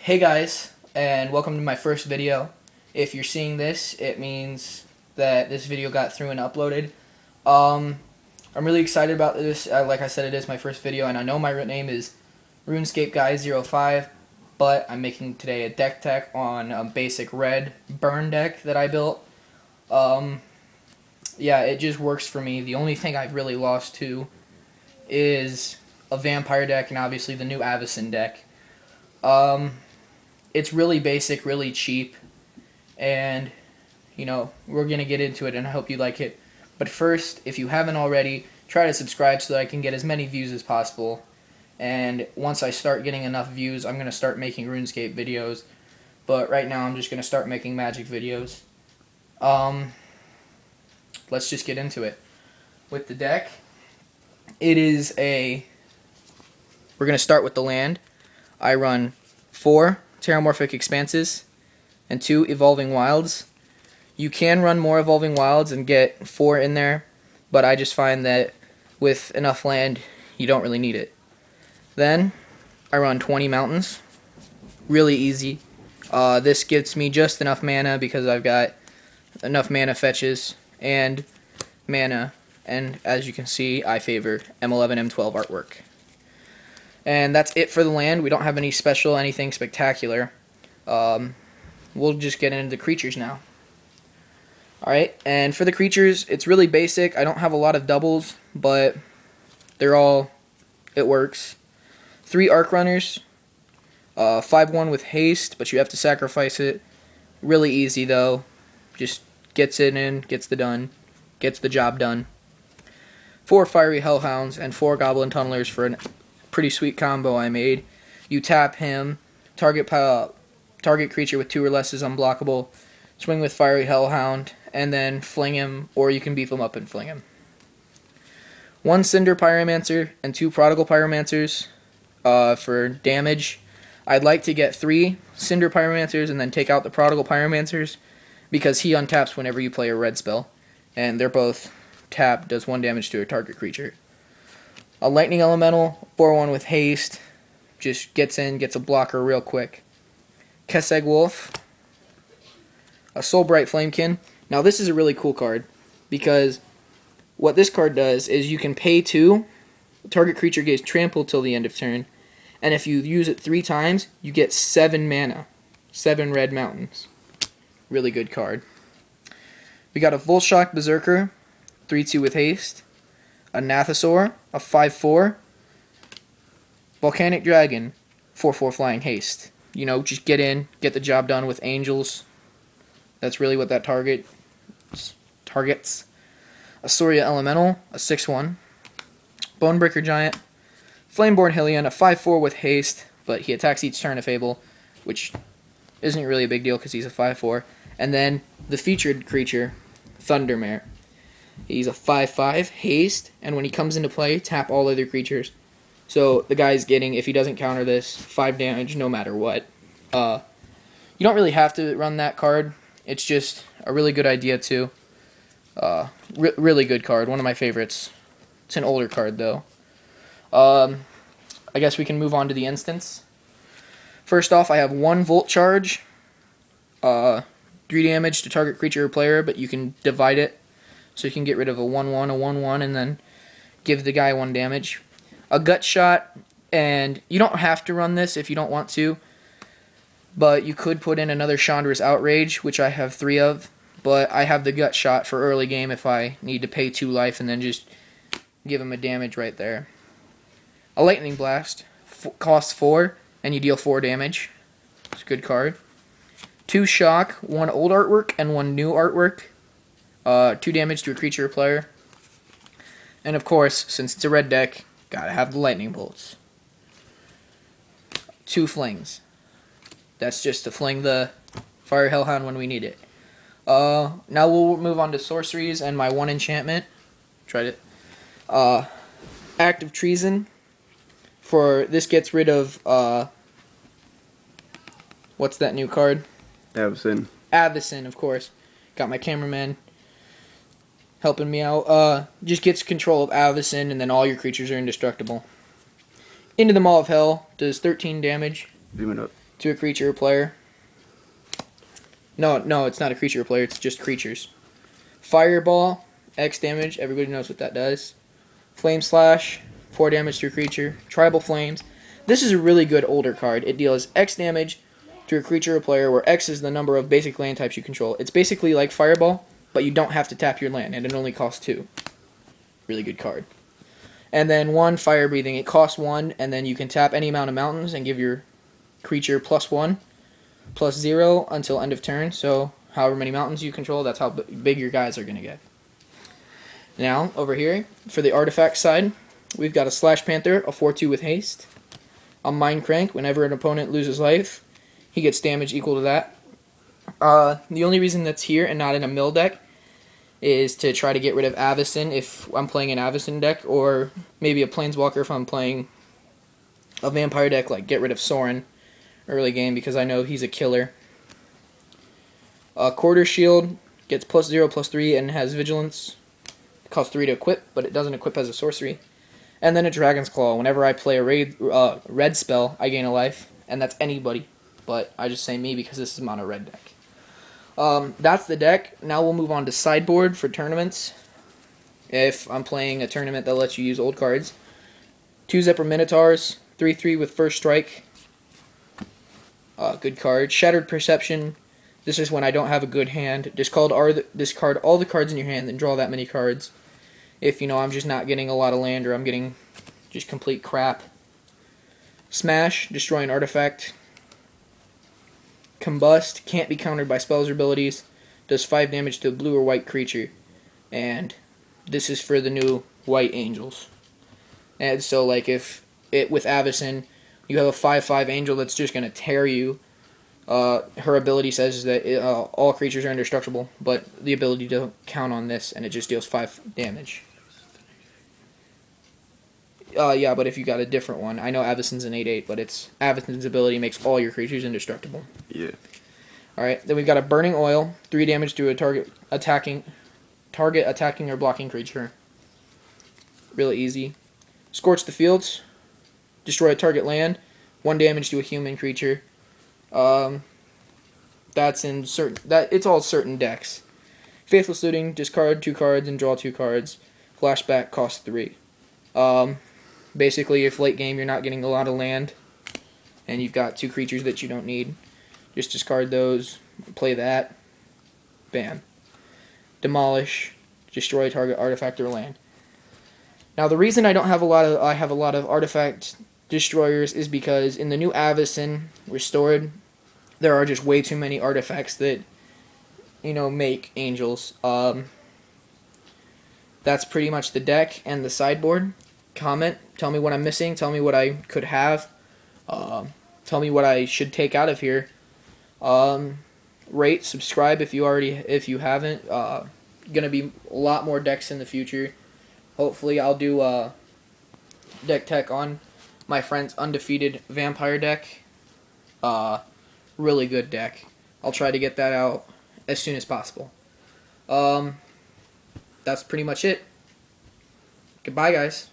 Hey guys, and welcome to my first video. If you're seeing this, it means that this video got through and uploaded. I'm really excited about this. Like I said, it is my first video, and I know my name is RuneScape Guy 05, but I'm making today a deck tech on a basic red burn deck that I built. Yeah, it just works for me. The only thing I've really lost to is a vampire deck and obviously the new Avacyn deck. It's really basic, really cheap, and we're gonna get into it, and I hope you like it. But first, if you haven't already, try to subscribe so that I can get as many views as possible. And once I start getting enough views, I'm gonna start making RuneScape videos. But right now, I'm just gonna start making Magic videos. Let's just get into it. With the deck, we're gonna start with the land. I run 4 Terramorphic Expanses and 2 Evolving Wilds. You can run more Evolving Wilds and get 4 in there, but I just find that with enough land, you don't really need it. Then, I run 20 Mountains. Really easy. This gives me just enough mana because I've got enough mana fetches and mana, and as you can see, I favor M11, M12 artwork. And that's it for the land. We don't have anything spectacular. We'll just get into the creatures now. Alright, and for the creatures, it's really basic. I don't have a lot of doubles, but it works. 3 Arc Runners, 5/1 with haste, but you have to sacrifice it. Really easy though. Just gets it in, gets the job done. 4 Fiery Hellhounds and 4 Goblin Tunnelers for a pretty sweet combo I made. You tap him, target creature with 2 or less is unblockable, swing with Fiery Hellhound, and then fling him, or you can beef him up and fling him. 1 Cinder Pyromancer and 2 Prodigal Pyromancers for damage. I'd like to get 3 Cinder Pyromancers and then take out the Prodigal Pyromancers because he untaps whenever you play a red spell, and they're both tap, does 1 damage to a target creature. A Lightning Elemental, 4/1 with haste, just gets a blocker real quick. Kessig Wolf, a Soulbright Flamekin. Now this is a really cool card, because what this card does is you can pay 2, target creature gets trampled till the end of turn, and if you use it 3 times, you get 7 mana, 7 red mountains. Really good card. We got a Volshock Berserker, 3/2 with haste. A Nathasaur, a 5/4. Volcanic Dragon, 4/4 flying haste. Just get in, get the job done with angels. That's really what that targets. A Soria Elemental, a 6/1. Bonebreaker Giant. Flameborn Hylian, a 5/4 with haste, but he attacks each turn if able, which isn't really a big deal because he's a 5/4. And then the featured creature, Thundermare. He's a 5/5 haste, and when he comes into play, tap all other creatures. So the guy's getting, if he doesn't counter this, 5 damage no matter what. You don't really have to run that card. It's just a really good idea too. Really good card, one of my favorites. It's an older card though. I guess we can move on to the instance. First off, I have 1 Volt Charge, 3 damage to target creature or player, but you can divide it. So you can get rid of a 1/1, a 1/1, and then give the guy 1 damage. A Gut Shot, and you don't have to run this if you don't want to, but you could put in another Chandra's Outrage, which I have 3 of, but I have the Gut Shot for early game if I need to pay 2 life and then just give him a damage right there. A Lightning Blast, costs 4, and you deal 4 damage. It's a good card. 2 Shock, 1 old artwork and 1 new artwork. 2 damage to a creature or player. And of course, since it's a red deck, gotta have the lightning bolts. 2 flings. That's just to fling the Fire Hellhound when we need it. Now we'll move on to sorceries and my 1 enchantment. Tried it. Act of Treason. For this gets rid of what's that new card? Avacyn. Avacyn, of course. Got my cameraman helping me out. Just gets control of Avacyn, and then all your creatures are indestructible. Into the Maw of Hell does 13 damage. Zoom it up. to a creature or player. No, it's not a creature or player, it's just creatures. Fireball, X damage, everybody knows what that does. Flame Slash, 4 damage to a creature. Tribal Flames. This is a really good older card. It deals X damage to a creature or player, where X is the number of basic land types you control. It's basically like Fireball, but you don't have to tap your land, and it only costs 2. Really good card. And then 1, Fire Breathing. It costs 1, and then you can tap any amount of mountains and give your creature +1, +0 until end of turn. So however many mountains you control, that's how big your guys are going to get. Now, over here, for the artifact side, we've got a Slash Panther, a 4/2 with haste. A Mind Crank. Whenever an opponent loses life, he gets damage equal to that. The only reason that's here and not in a mill deck is to try to get rid of Avacyn if I'm playing an Avacyn deck, or maybe a Planeswalker if I'm playing a Vampire deck, like get rid of Sorin early game, because I know he's a killer. Quarter Shield gets +0, +3, and has Vigilance. It costs 3 to equip, but it doesn't equip as a sorcery. And then a Dragon's Claw. Whenever I play a red spell, I gain a life, and that's anybody. But I just say me because this is mono red deck. That's the deck. Now we'll move on to sideboard for tournaments. If I'm playing a tournament that lets you use old cards. 2 Zephyr Minotaurs, 3/3 with First Strike. Good card. Shattered Perception. This is when I don't have a good hand. Discard all the cards in your hand and draw that many cards. If, I'm just not getting a lot of land, or I'm getting just complete crap. Smash. Destroy an artifact. Combust. Can't be countered by spells or abilities. Does 5 damage to a blue or white creature. And this is for the new white angels. And so, like, if with Avacyn, you have a 5/5 angel that's just going to tear you. Her ability says that all creatures are indestructible, but the ability to count on this, and it just deals 5 damage. Yeah, but if you got a different one, I know Avacyn's an 8/8, but Avacyn's ability makes all your creatures indestructible. Yeah. Alright, then we've got a Burning Oil, 3 damage to a target attacking or blocking creature. Really easy. Scorch the Fields, destroy a target land, 1 damage to a human creature. It's all certain decks. Faithless Looting, discard 2 cards and draw 2 cards. Flashback costs 3. Basically, if late game you're not getting a lot of land, and you've got 2 creatures that you don't need, just discard those, play that, bam. Demolish, destroy target artifact or land. Now, the reason I have a lot of artifact destroyers is because in the new Avacyn Restored, there are just way too many artifacts that, make angels. That's pretty much the deck and the sideboard. Comment, tell me what I'm missing, tell me what I could have, tell me what I should take out of here. Rate, subscribe if you haven't. Gonna be a lot more decks in the future. Hopefully I'll do deck tech on my friend's undefeated vampire deck. Really good deck. I'll try to get that out as soon as possible. That's pretty much it. Goodbye, guys.